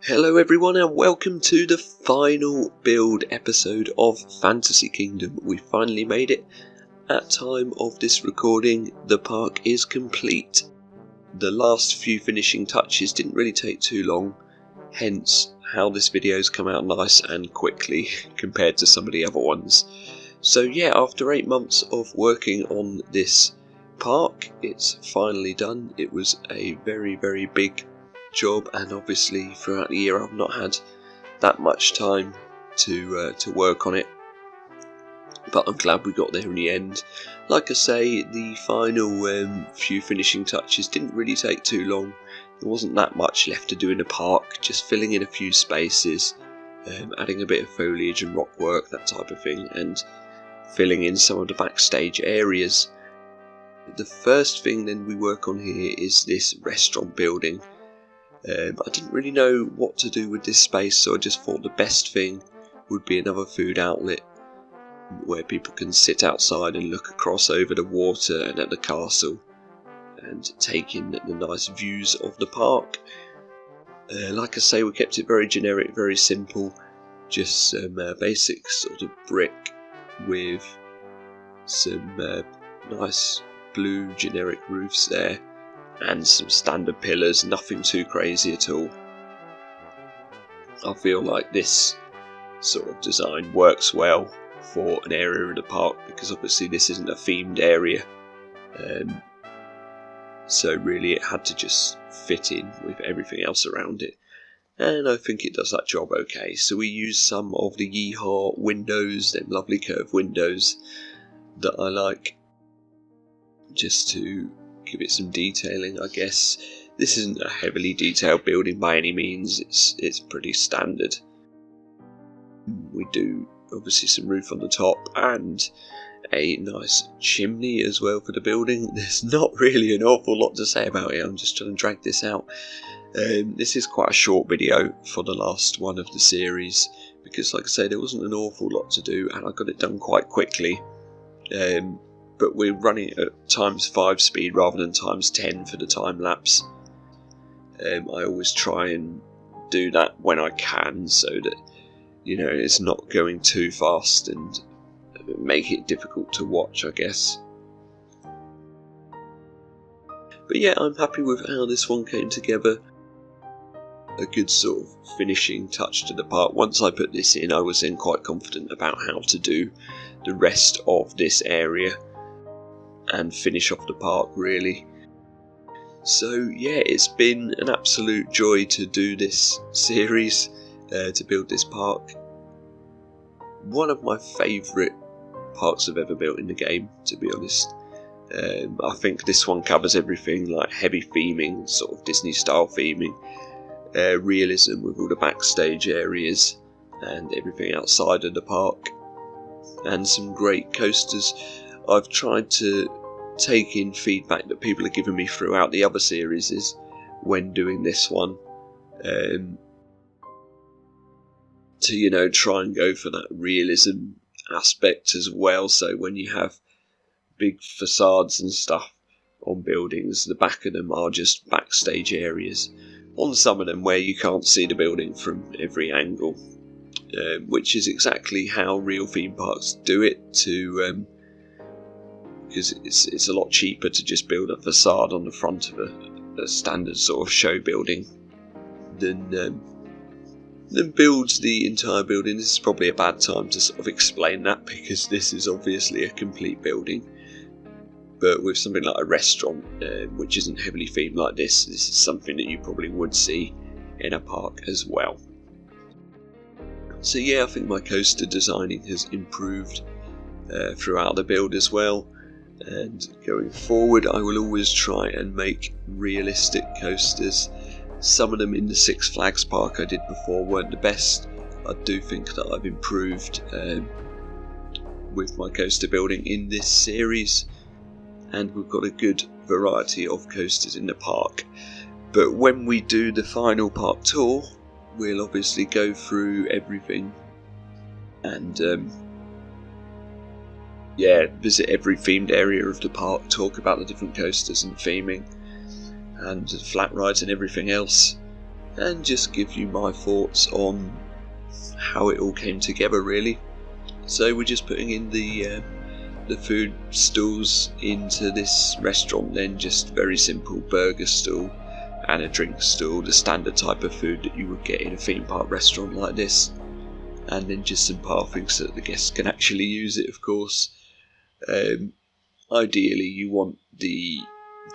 Hello everyone and welcome to the final build episode of Fantasy Kingdom. We finally made it. At time of this recording, the park is complete. The last few finishing touches didn't really take too long, hence how this video's come out nice and quickly compared to some of the other ones. So yeah, after 8 months of working on this park, it's finally done. It was a very big job, and obviously throughout the year I've not had that much time to work on it, but I'm glad we got there in the end. Like I say, the final few finishing touches didn't really take too long. There wasn't that much left to do in the park, just filling in a few spaces, adding a bit of foliage and rock work, that type of thing, and filling in some of the backstage areas. The first thing then we work on here is this restaurant building. I didn't really know what to do with this space, so I just thought the best thing would be another food outlet where people can sit outside and look across over the water and at the castle and take in the nice views of the park. Like I say, we kept it very generic, very simple, just some basic sort of brick with some nice blue generic roofs there, and some standard pillars, nothing too crazy at all. I feel like this sort of design works well for an area in the park, because obviously this isn't a themed area, so really it had to just fit in with everything else around it, and I think it does that job okay. So we use some of the Yeehaw windows, them lovely curved windows that I like, just to give it some detailing, I guess. This isn't a heavily detailed building by any means, it's pretty standard. We do obviously some roof on the top and a nice chimney as well for the building. There's not really an awful lot to say about it, I'm just trying to drag this out. This is quite a short video for the last one of the series, because like I say, there wasn't an awful lot to do and I got it done quite quickly. But we're running at ×5 speed rather than ×10 for the time lapse. I always try and do that when I can, so that, you know, it's not going too fast and make it difficult to watch, I guess. But yeah, I'm happy with how this one came together. A good sort of finishing touch to the park. Once I put this in, I was then quite confident about how to do the rest of this area and finish off the park, really. So yeah, it's been an absolute joy to do this series, to build this park. One of my favourite parks I've ever built in the game, to be honest. I think this one covers everything, like heavy theming, sort of Disney style theming, realism with all the backstage areas and everything outside of the park, and some great coasters. I've tried to take in feedback that people are giving me throughout the other series when doing this one, to, you know, try and go for that realism aspect as well. So when you have big facades and stuff on buildings, the back of them are just backstage areas on some of them where you can't see the building from every angle, which is exactly how real theme parks do it, to because it's a lot cheaper to just build a facade on the front of a standard sort of show building than build the entire building. This is probably a bad time to sort of explain that, because this is obviously a complete building, but with something like a restaurant, which isn't heavily themed like this is something that you probably would see in a park as well. So yeah, I think my coaster designing has improved throughout the build as well. And going forward, I will always try and make realistic coasters. Some of them in the Six Flags park I did before weren't the best. I do think that I've improved with my coaster building in this series, and we've got a good variety of coasters in the park. But when we do the final park tour, we'll obviously go through everything and yeah, visit every themed area of the park, talk about the different coasters and theming and the flat rides and everything else. and just give you my thoughts on how it all came together really. So we're just putting in the food stalls into this restaurant then, just very simple burger stall and a drink stall, the standard type of food that you would get in a theme park restaurant like this, and then just some pathing so that the guests can actually use it, of course. Ideally you want the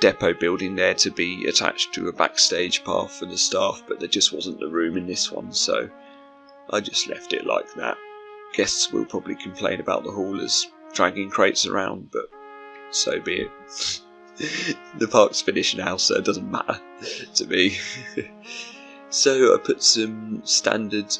depot building there to be attached to a backstage path for the staff, but there just wasn't the room in this one, so I just left it like that. Guests will probably complain about the haulers dragging crates around, but so be it. The park's finished now, so it doesn't matter to me. So I put some standard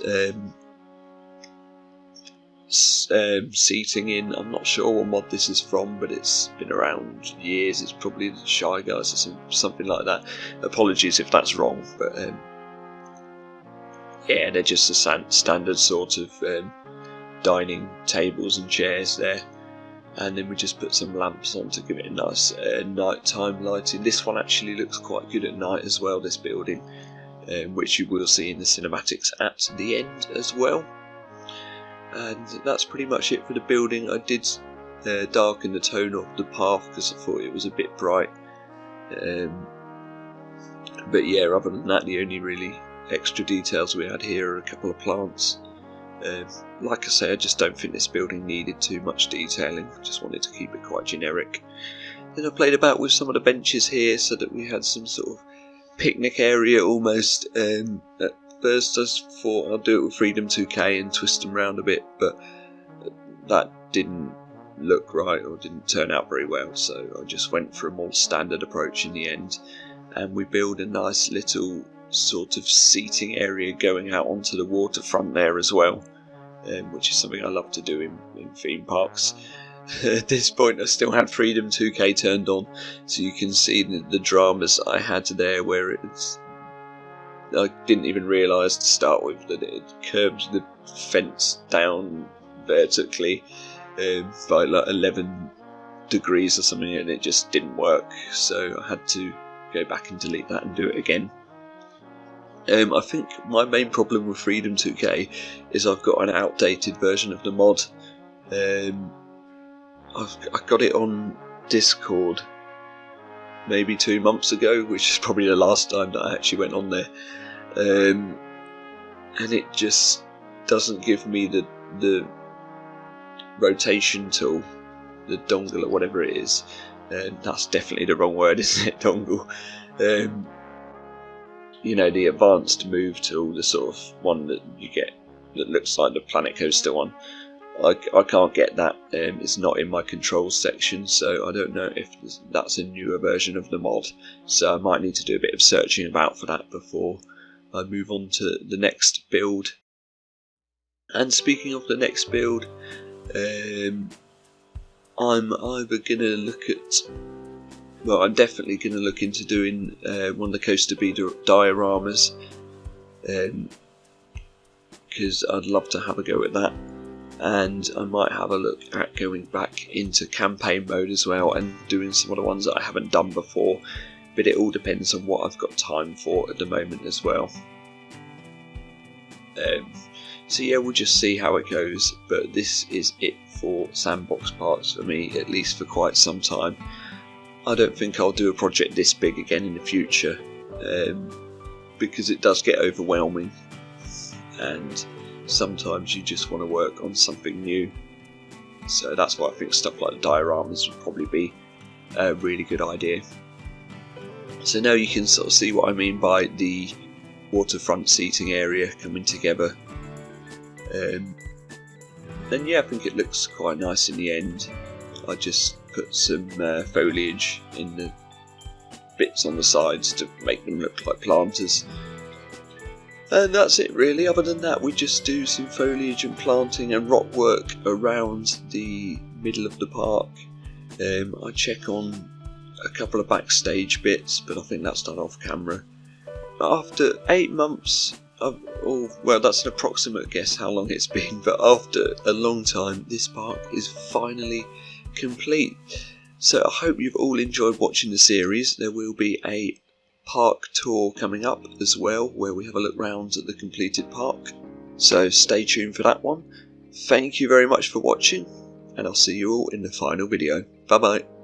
seating in. I'm not sure what mod this is from, but it's been around years. It's probably the Shy Guys or something like that. Apologies if that's wrong, but yeah, they're just a standard sort of dining tables and chairs there, and then we just put some lamps on to give it a nice nighttime lighting. This one actually looks quite good at night as well, this building, which you will see in the cinematics at the end as well. And that's pretty much it for the building. I did darken the tone of the path because I thought it was a bit bright, but yeah, other than that, the only really extra details we had here are a couple of plants. Like I say, I just don't think this building needed too much detailing. I just wanted to keep it quite generic. Then I played about with some of the benches here so that we had some sort of picnic area almost. At first I thought I'd do it with Freedom 2K and twist them around a bit, but that didn't look right or didn't turn out very well, so I just went for a more standard approach in the end, and we built a nice little sort of seating area going out onto the waterfront there as well, which is something I love to do in theme parks. At this point I still had Freedom 2K turned on, so you can see the dramas I had there, where I didn't even realise to start with that it curved the fence down vertically by like 11 degrees or something, and it just didn't work, so I had to go back and delete that and do it again. I think my main problem with Freedom 2K is I've got an outdated version of the mod. I got it on Discord maybe 2 months ago, which is probably the last time that I actually went on there, and it just doesn't give me the rotation tool, the dongle or whatever it is. That's definitely the wrong word, isn't it? Dongle. You know, the advanced move tool, the sort of one that you get that looks like the Planet Coaster one. I can't get that. It's not in my controls section, so I don't know if that's a newer version of the mod, so I might need to do a bit of searching about for that before I move on to the next build. And speaking of the next build, I'm either going to look at, well, I'm definitely going to look into doing one of the Coaster Bee dioramas, because I'd love to have a go at that, and I might have a look at going back into campaign mode as well and doing some of the ones that I haven't done before, but it all depends on what I've got time for at the moment as well. So yeah, we'll just see how it goes, but this is it for Sandbox Parks for me, at least for quite some time. I don't think I'll do a project this big again in the future, because it does get overwhelming, and sometimes you just want to work on something new. So that's why I think stuff like the dioramas would probably be a really good idea. So now you can sort of see what I mean by the waterfront seating area coming together. And yeah, I think it looks quite nice in the end. I just put some foliage in the bits on the sides to make them look like planters. And that's it really. Other than that, we just do some foliage and planting and rock work around the middle of the park. I check on a couple of backstage bits, but I think that's done off camera. After 8 months, well, that's an approximate guess how long it's been, but after a long time, this park is finally complete. So I hope you've all enjoyed watching the series. There will be a park tour coming up as well, where we have a look round at the completed park. So stay tuned for that one. Thank you very much for watching, and I'll see you all in the final video. Bye bye.